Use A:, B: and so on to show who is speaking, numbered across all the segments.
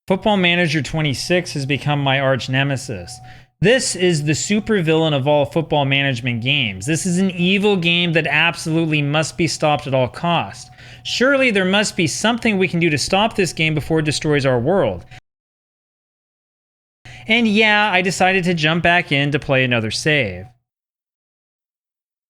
A: Football Manager 26 has become my arch nemesis. This is the supervillain of all football management games. This is an evil game that absolutely must be stopped at all costs. Surely there must be something we can do to stop this game before it destroys our world. And yeah, I decided to jump back in to play another save.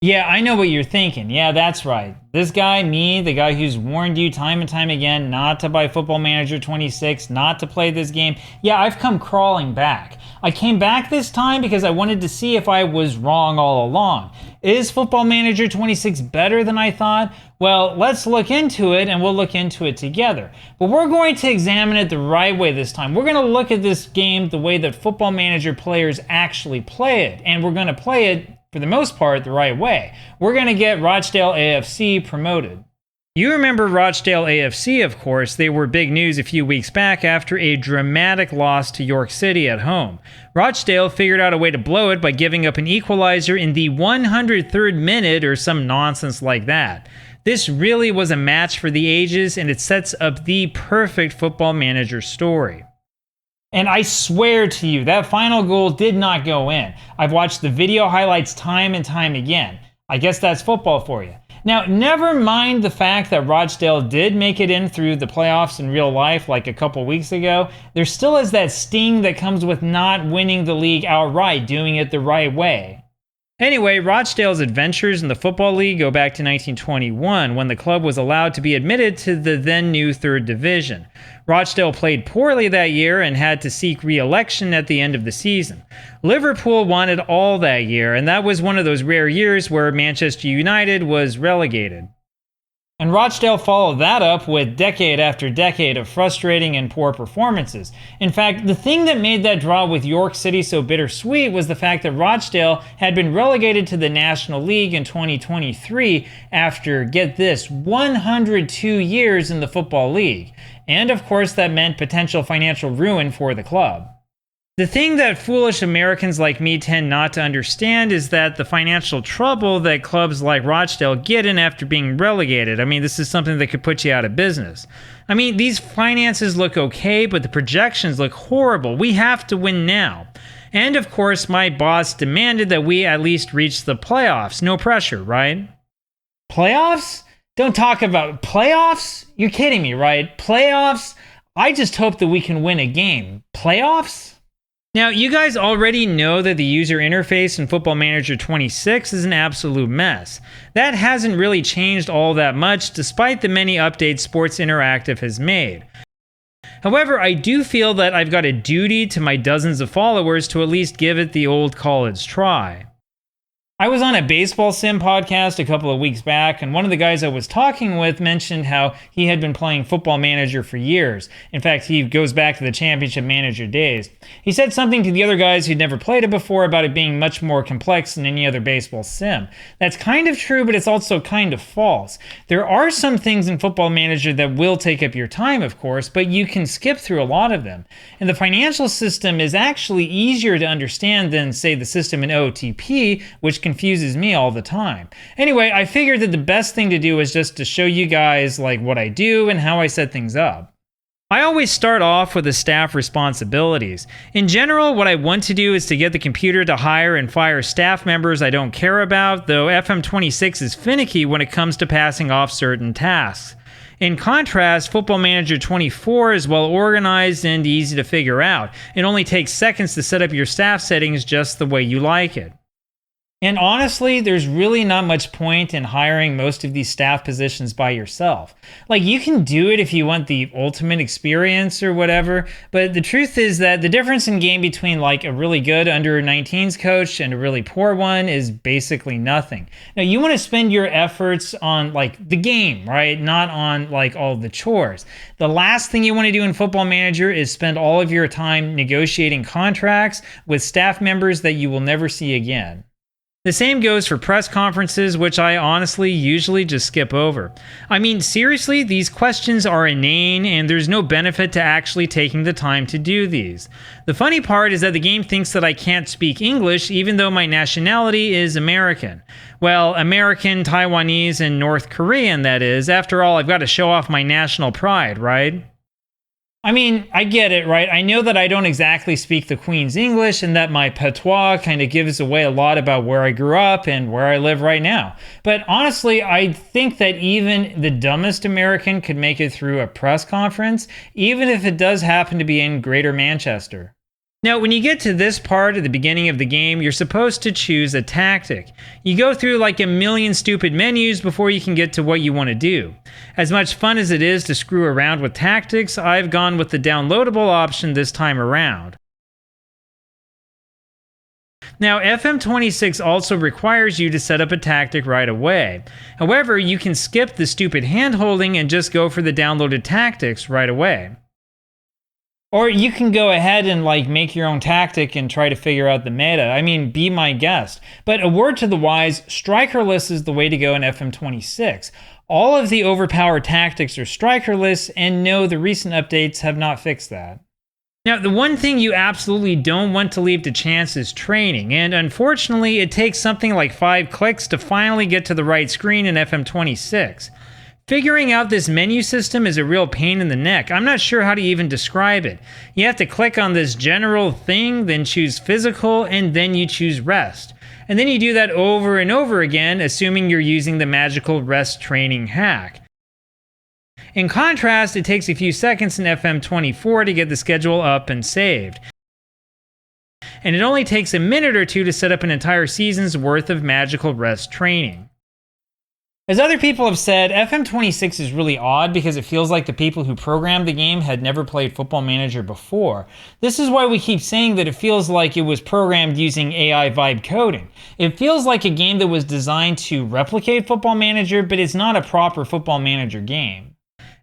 A: Yeah, I know what you're thinking. Yeah, that's right. This guy, me, the guy who's warned you time and time again not to buy Football Manager 26, not to play this game. Yeah, I've come crawling back. I came back this time because I wanted to see if I was wrong all along. Is Football Manager 26 better than I thought? Well, let's look into it, and we'll look into it together. But we're going to examine it the right way this time. We're going to look at this game the way that Football Manager players actually play it, and we're going to play it for the most part, the right way. We're going to get Rochdale AFC promoted. You remember Rochdale AFC, of course. They were big news a few weeks back after a dramatic loss to York City at home. Rochdale figured out a way to blow it by giving up an equalizer in the 103rd minute or some nonsense like that. This really was a match for the ages, and it sets up the perfect Football Manager story. And I swear to you, that final goal did not go in. I've watched the video highlights time and time again. I guess that's football for you. Now, never mind the fact that Rochdale did make it in through the playoffs in real life like a couple weeks ago. There still is that sting that comes with not winning the league outright, doing it the right way. Anyway, Rochdale's adventures in the Football League go back to 1921, when the club was allowed to be admitted to the then new 3rd Division. Rochdale played poorly that year and had to seek re-election at the end of the season. Liverpool won it all that year, and that was one of those rare years where Manchester United was relegated. And Rochdale followed that up with decade after decade of frustrating and poor performances. In fact, the thing that made that draw with York City so bittersweet was the fact that Rochdale had been relegated to the National League in 2023 after, get this, 102 years in the Football League. And of course, that meant potential financial ruin for the club. The thing that foolish Americans like me tend not to understand is that the financial trouble that clubs like Rochdale get in after being relegated. I mean, this is something that could put you out of business. I mean, these finances look okay, but the projections look horrible. We have to win now. And of course, my boss demanded that we at least reach the playoffs. No pressure, right? Playoffs? Don't talk about playoffs? You're kidding me, right? Playoffs? I just hope that we can win a game. Playoffs? Now, you guys already know that the user interface in Football Manager 26 is an absolute mess. That hasn't really changed all that much, despite the many updates Sports Interactive has made. However, I do feel that I've got a duty to my dozens of followers to at least give it the old college try. I was on a baseball sim podcast a couple of weeks back, and one of the guys I was talking with mentioned how he had been playing Football Manager for years. In fact, he goes back to the Championship Manager days. He said something to the other guys who'd never played it before about it being much more complex than any other baseball sim. That's kind of true, but it's also kind of false. There are some things in Football Manager that will take up your time, of course, but you can skip through a lot of them. And the financial system is actually easier to understand than, say, the system in OTP, which confuses me all the time. Anyway, I figured that the best thing to do is just to show you guys like what I do and how I set things up. I always start off with the staff responsibilities. In general, what I want to do is to get the computer to hire and fire staff members I don't care about, though FM26 is finicky when it comes to passing off certain tasks. In contrast, Football Manager 24 is well organized and easy to figure out. It only takes seconds to set up your staff settings just the way you like it. And honestly, there's really not much point in hiring most of these staff positions by yourself. Like, you can do it if you want the ultimate experience or whatever, but the truth is that the difference in game between like a really good under-19s coach and a really poor one is basically nothing. Now, you want to spend your efforts on like the game, right? Not on like all the chores. The last thing you want to do in Football Manager is spend all of your time negotiating contracts with staff members that you will never see again. The same goes for press conferences, which I honestly usually just skip over. I mean, seriously, these questions are inane, and there's no benefit to actually taking the time to do these. The funny part is that the game thinks that I can't speak English, even though my nationality is American. Well, American, Taiwanese, and North Korean, that is. After all, I've got to show off my national pride, right? I mean, I get it, right? I know that I don't exactly speak the Queen's English and that my patois kind of gives away a lot about where I grew up and where I live right now. But honestly, I think that even the dumbest American could make it through a press conference, even if it does happen to be in Greater Manchester. Now, when you get to this part at the beginning of the game, you're supposed to choose a tactic. You go through like a million stupid menus before you can get to what you want to do. As much fun as it is to screw around with tactics, I've gone with the downloadable option this time around. Now, FM26 also requires you to set up a tactic right away. However, you can skip the stupid hand-holding and just go for the downloaded tactics right away. Or you can go ahead and like make your own tactic and try to figure out the meta. I mean, be my guest. But a word to the wise, strikerless is the way to go in FM26. All of the overpowered tactics are strikerless, and no, the recent updates have not fixed that. Now, the one thing you absolutely don't want to leave to chance is training, and unfortunately, it takes something like 5 clicks to finally get to the right screen in FM26. Figuring out this menu system is a real pain in the neck. I'm not sure how to even describe it. You have to click on this general thing, then choose physical, and then you choose rest. And then you do that over and over again, assuming you're using the magical rest training hack. In contrast, it takes a few seconds in FM24 to get the schedule up and saved. And it only takes a minute or two to set up an entire season's worth of magical rest training. As other people have said, FM26 is really odd because it feels like the people who programmed the game had never played Football Manager before. This is why we keep saying that it feels like it was programmed using AI vibe coding. It feels like a game that was designed to replicate Football Manager, but it's not a proper Football Manager game.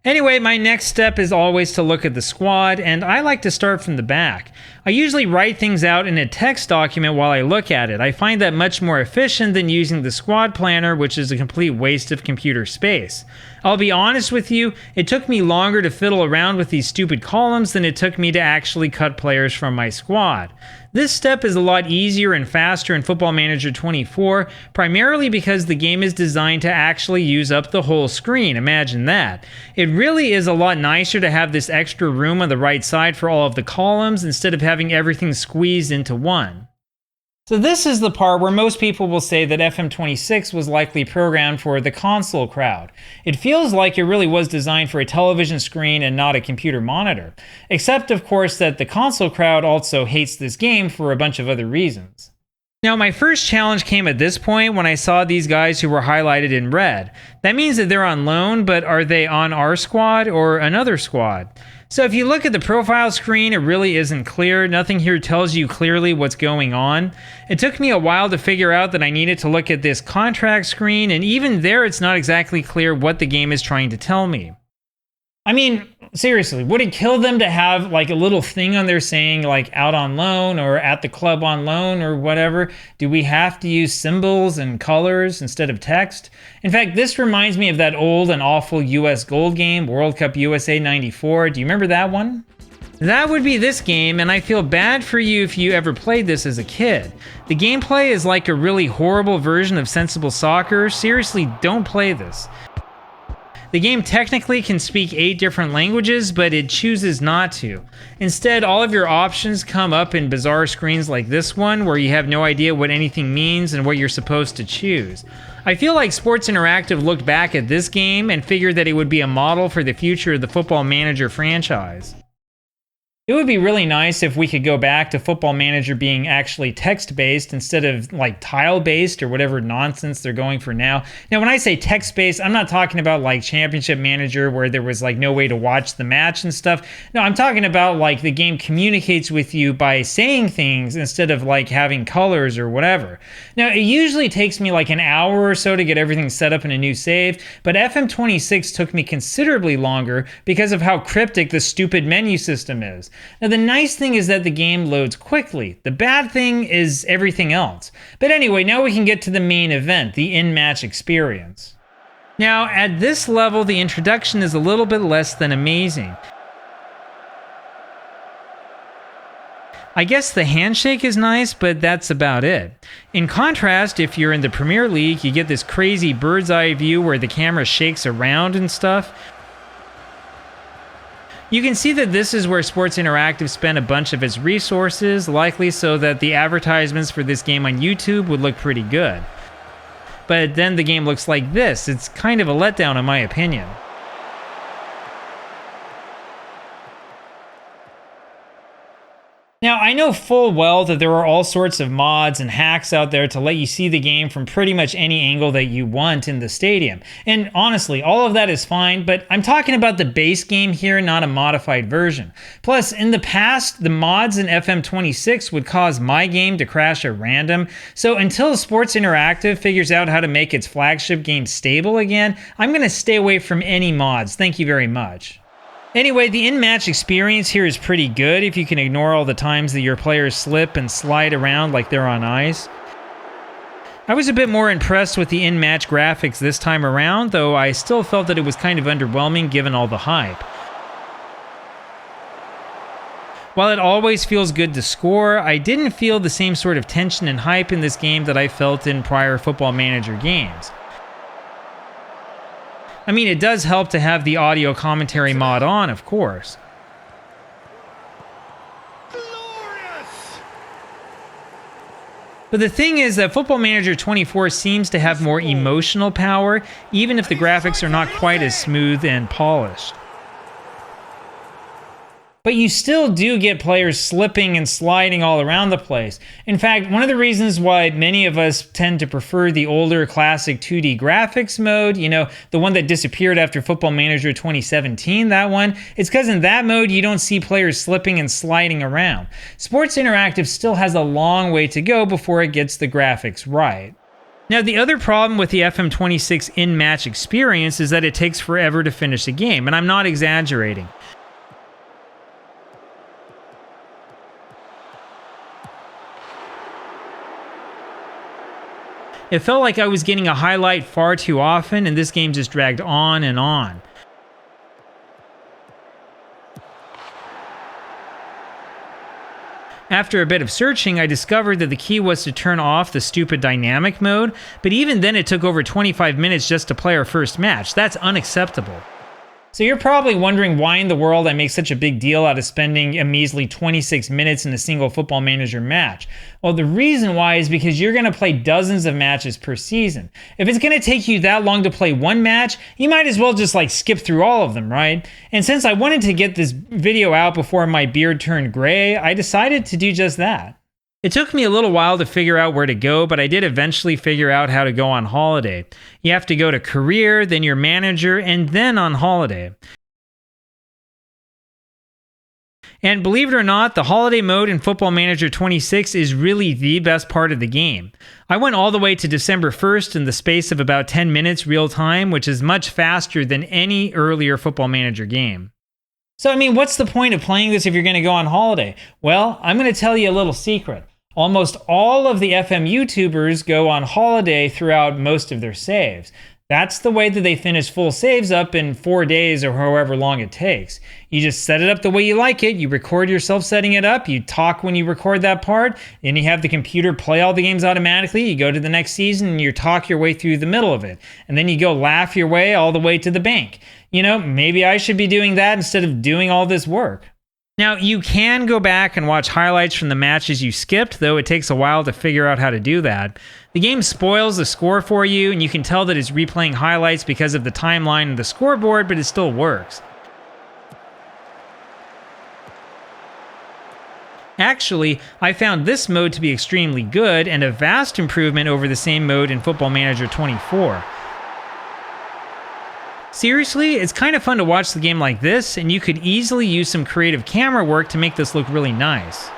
A: Anyway, my next step is always to look at the squad, and I like to start from the back. I usually write things out in a text document while I look at it. I find that much more efficient than using the squad planner, which is a complete waste of computer space. I'll be honest with you, it took me longer to fiddle around with these stupid columns than it took me to actually cut players from my squad. This step is a lot easier and faster in Football Manager 24, primarily because the game is designed to actually use up the whole screen. Imagine that. It really is a lot nicer to have this extra room on the right side for all of the columns instead of having everything squeezed into one. So this is the part where most people will say that FM26 was likely programmed for the console crowd. It feels like it really was designed for a television screen and not a computer monitor. Except, of course, that the console crowd also hates this game for a bunch of other reasons. Now, my first challenge came at this point when I saw these guys who were highlighted in red. That means that they're on loan, but are they on our squad or another squad? So if you look at the profile screen, it really isn't clear. Nothing here tells you clearly what's going on. It took me a while to figure out that I needed to look at this contract screen, and even there it's not exactly clear what the game is trying to tell me. I mean, seriously, would it kill them to have like a little thing on there saying like out on loan or at the club on loan or whatever? Do we have to use symbols and colors instead of text? In fact, this reminds me of that old and awful US Gold game, World Cup USA 94. Do you remember that one? That would be this game, and I feel bad for you if you ever played this as a kid. The gameplay is like a really horrible version of Sensible Soccer. Seriously, don't play this. The game technically can speak 8 different languages, but it chooses not to. Instead, all of your options come up in bizarre screens like this one, where you have no idea what anything means and what you're supposed to choose. I feel like Sports Interactive looked back at this game and figured that it would be a model for the future of the Football Manager franchise. It would be really nice if we could go back to Football Manager being actually text-based instead of like tile-based or whatever nonsense they're going for now. Now, when I say text-based, I'm not talking about like Championship Manager where there was like no way to watch the match and stuff. No, I'm talking about like the game communicates with you by saying things instead of like having colors or whatever. Now, it usually takes me like an hour or so to get everything set up in a new save, but FM26 took me considerably longer because of how cryptic the stupid menu system is. Now, the nice thing is that the game loads quickly. The bad thing is everything else. But anyway, now we can get to the main event, the in-match experience. Now, at this level, the introduction is a little bit less than amazing. I guess the handshake is nice, but that's about it. In contrast, if you're in the Premier League, you get this crazy bird's eye view where the camera shakes around and stuff. You can see that this is where Sports Interactive spent a bunch of its resources, likely so that the advertisements for this game on YouTube would look pretty good. But then the game looks like this. It's kind of a letdown in my opinion. Now, I know full well that there are all sorts of mods and hacks out there to let you see the game from pretty much any angle that you want in the stadium. And honestly, all of that is fine, but I'm talking about the base game here, not a modified version. Plus, in the past, the mods in FM26 would cause my game to crash at random, so until Sports Interactive figures out how to make its flagship game stable again, I'm going to stay away from any mods. Thank you very much. Anyway, the in-match experience here is pretty good if you can ignore all the times that your players slip and slide around like they're on ice. I was a bit more impressed with the in-match graphics this time around, though I still felt that it was kind of underwhelming given all the hype. While it always feels good to score, I didn't feel the same sort of tension and hype in this game that I felt in prior Football Manager games. I mean, it does help to have the audio commentary mod on, of course. Glorious! But the thing is that Football Manager 24 seems to have more emotional power, even if the graphics are not quite as smooth and polished. But you still do get players slipping and sliding all around the place. In fact, one of the reasons why many of us tend to prefer the older classic 2D graphics mode, you know, the one that disappeared after Football Manager 2017, that one, it's because in that mode you don't see players slipping and sliding around. Sports Interactive still has a long way to go before it gets the graphics right. Now, the other problem with the FM26 in-match experience is that it takes forever to finish a game, and I'm not exaggerating. It felt like I was getting a highlight far too often, and this game just dragged on and on. After a bit of searching, I discovered that the key was to turn off the stupid dynamic mode, but even then it took over 25 minutes just to play our first match. That's unacceptable. So you're probably wondering why in the world I make such a big deal out of spending a measly 26 minutes in a single Football Manager match. Well, the reason why is because you're going to play dozens of matches per season. If it's going to take you that long to play one match, you might as well just skip through all of them, right? And since I wanted to get this video out before my beard turned gray, I decided to do just that. It took me a little while to figure out where to go, but I did eventually figure out how to go on holiday. You have to go to career, then your manager, and then on holiday. And believe it or not, the holiday mode in Football Manager 26 is really the best part of the game. I went all the way to December 1st in the space of about 10 minutes real time, which is much faster than any earlier Football Manager game. So, I mean, what's the point of playing this if you're going to go on holiday? Well, I'm going to tell you a little secret. Almost all of the FM YouTubers go on holiday throughout most of their saves. That's the way that they finish full saves up in 4 days or however long it takes. You just set it up the way you like it, you record yourself setting it up, you talk when you record that part, then you have the computer play all the games automatically, you go to the next season and you talk your way through the middle of it. And then you go laugh your way all the way to the bank. You know, maybe I should be doing that instead of doing all this work. Now, you can go back and watch highlights from the matches you skipped, though it takes a while to figure out how to do that. The game spoils the score for you, and you can tell that it's replaying highlights because of the timeline and the scoreboard, but it still works. Actually, I found this mode to be extremely good and a vast improvement over the same mode in Football Manager 24. Seriously, it's kind of fun to watch the game like this, and you could easily use some creative camera work to make this look really nice.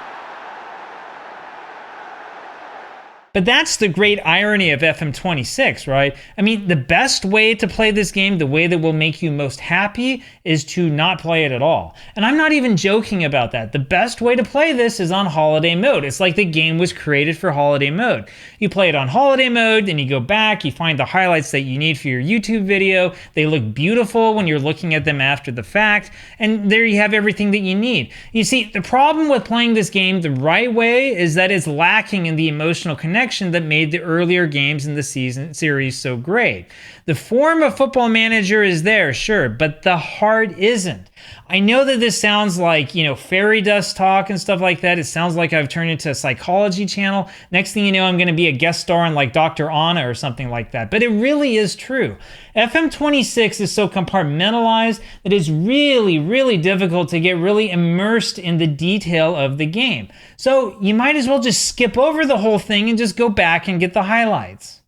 A: But that's the great irony of FM26, right? I mean, the best way to play this game, the way that will make you most happy, is to not play it at all. And I'm not even joking about that. The best way to play this is on holiday mode. It's like the game was created for holiday mode. You play it on holiday mode, then you go back, you find the highlights that you need for your YouTube video. They look beautiful when you're looking at them after the fact, and there you have everything that you need. You see, the problem with playing this game the right way is that it's lacking in the emotional connection that made the earlier games in the series so great. The form of Football Manager is there, sure, but the heart isn't. I know that this sounds like, fairy dust talk and stuff like that. It sounds like I've turned into a psychology channel. Next thing you know, I'm going to be a guest star on like Dr. Anna or something like that. But it really is true. FM26 is so compartmentalized that it's really, really difficult to get really immersed in the detail of the game. So you might as well just skip over the whole thing and just go back and get the highlights.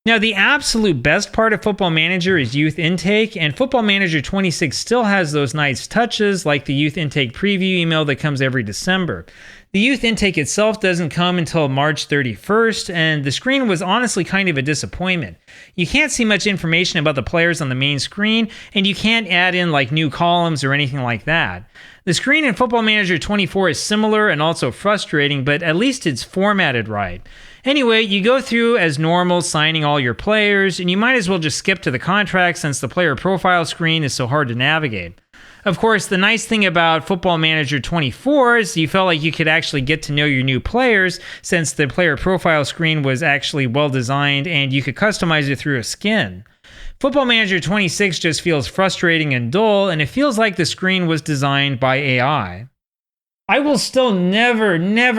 A: Now, the absolute best part of Football Manager is youth intake, and Football Manager 26 still has those nice touches like the youth intake preview email that comes every December. The youth intake itself doesn't come until March 31st, and the screen was honestly kind of a disappointment. You can't see much information about the players on the main screen, and you can't add in like new columns or anything like that. The screen in Football Manager 24 is similar and also frustrating, but at least it's formatted right. Anyway, you go through as normal, signing all your players, and you might as well just skip to the contract since the player profile screen is so hard to navigate. Of course, the nice thing about Football Manager 24 is you felt like you could actually get to know your new players since the player profile screen was actually well designed and you could customize it through a skin. Football Manager 26 just feels frustrating and dull, and it feels like the screen was designed by AI. I will still never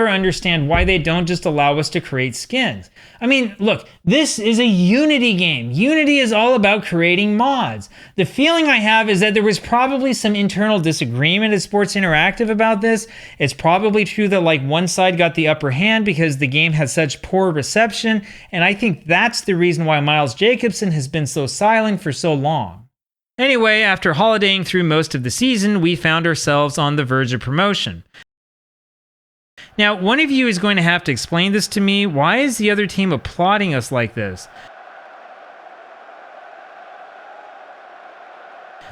A: understand why they don't just allow us to create skins. I mean, look, this is a Unity game. Unity is all about creating mods. The feeling I have is that there was probably some internal disagreement at Sports Interactive about this. It's probably true that like one side got the upper hand because the game had such poor reception, and I think that's the reason why Miles Jacobson has been so silent for so long. Anyway, after holidaying through most of the season, we found ourselves on the verge of promotion. Now, one of you is going to have to explain this to me. Why is the other team applauding us like this?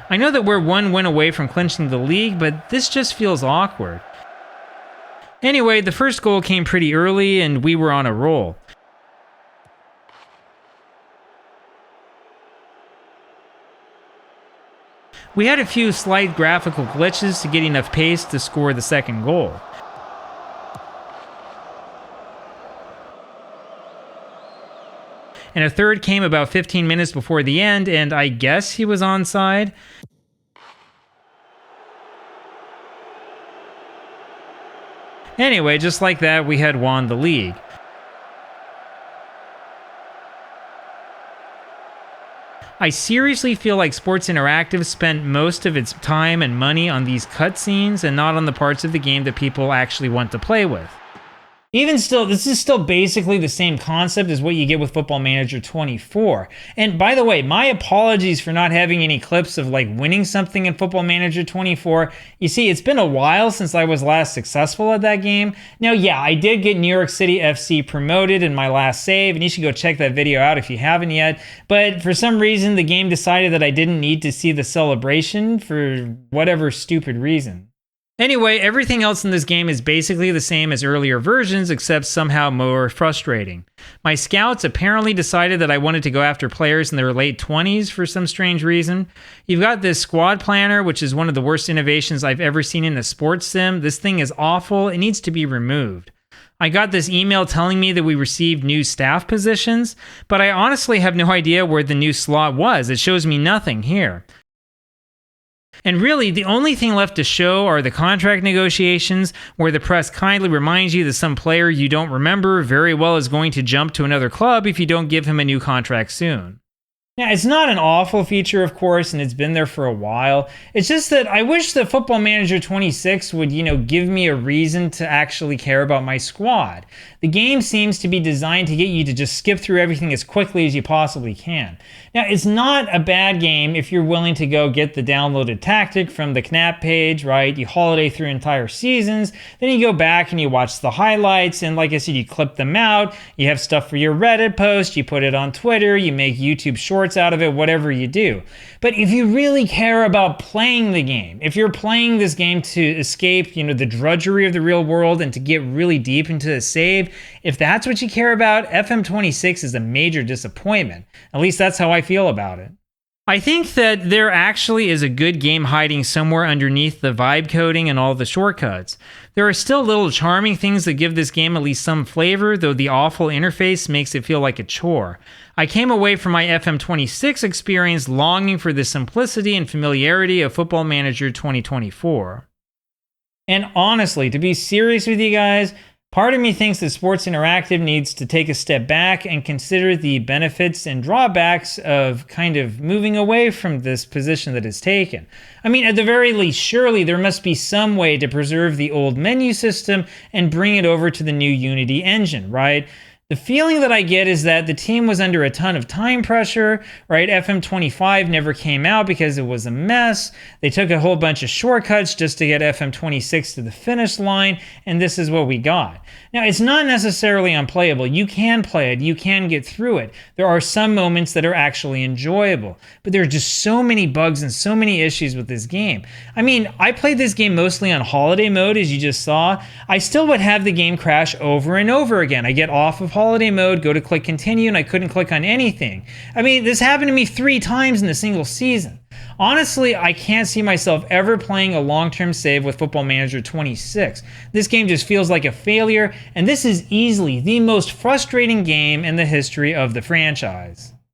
A: I know that we're one win away from clinching the league, but this just feels awkward. Anyway, the first goal came pretty early and we were on a roll. We had a few slight graphical glitches to get enough pace to score the second goal. And a third came about 15 minutes before the end, and I guess he was onside. Anyway, just like that, we had won the league. I seriously feel like Sports Interactive spent most of its time and money on these cutscenes and not on the parts of the game that people actually want to play with. Even still, this is still basically the same concept as what you get with Football Manager 24. And by the way, my apologies for not having any clips of like winning something in Football Manager 24. You see, it's been a while since I was last successful at that game. Now, yeah, I did get New York City FC promoted in my last save, and you should go check that video out if you haven't yet. But for some reason, the game decided that I didn't need to see the celebration for whatever stupid reason. Anyway, everything else in this game is basically the same as earlier versions, except somehow more frustrating. My scouts apparently decided that I wanted to go after players in their late 20s for some strange reason. You've got this squad planner, which is one of the worst innovations I've ever seen in a sports sim. This thing is awful. It needs to be removed. I got this email telling me that we received new staff positions, but I honestly have no idea where the new slot was. It shows me nothing here. And really, the only thing left to show are the contract negotiations, where the press kindly reminds you that some player you don't remember very well is going to jump to another club if you don't give him a new contract soon. Now, it's not an awful feature, of course, and it's been there for a while. It's just that I wish that Football Manager 26 would, give me a reason to actually care about my squad. The game seems to be designed to get you to just skip through everything as quickly as you possibly can. Now, it's not a bad game if you're willing to go get the downloaded tactic from the Knap page, right? You holiday through entire seasons, then you go back and you watch the highlights, and like I said, you clip them out, you have stuff for your Reddit post, you put it on Twitter, you make YouTube shorts out of it, whatever you do. But if you really care about playing the game, if you're playing this game to escape, the drudgery of the real world and to get really deep into the save, if that's what you care about, FM26 is a major disappointment. At least that's how I feel about it. I think that there actually is a good game hiding somewhere underneath the vibe coding and all the shortcuts. There are still little charming things that give this game at least some flavor, though the awful interface makes it feel like a chore. I came away from my FM26 experience longing for the simplicity and familiarity of Football Manager 2024. And honestly, to be serious with you guys, part of me thinks that Sports Interactive needs to take a step back and consider the benefits and drawbacks of kind of moving away from this position that it's taken. I mean, at the very least, surely there must be some way to preserve the old menu system and bring it over to the new Unity engine, right? The feeling that I get is that the team was under a ton of time pressure, right? FM25 never came out because it was a mess. They took a whole bunch of shortcuts just to get FM26 to the finish line, and this is what we got. Now, it's not necessarily unplayable. You can play it. You can get through it. There are some moments that are actually enjoyable, but there are just so many bugs and so many issues with this game. I mean, I played this game mostly on holiday mode, as you just saw. I still would have the game crash over and over again. I get off of holiday mode, go to click continue, and I couldn't click on anything. I mean, this happened to me 3 times in a single season. Honestly, I can't see myself ever playing a long-term save with Football Manager 26. This game just feels like a failure, and this is easily the most frustrating game in the history of the franchise.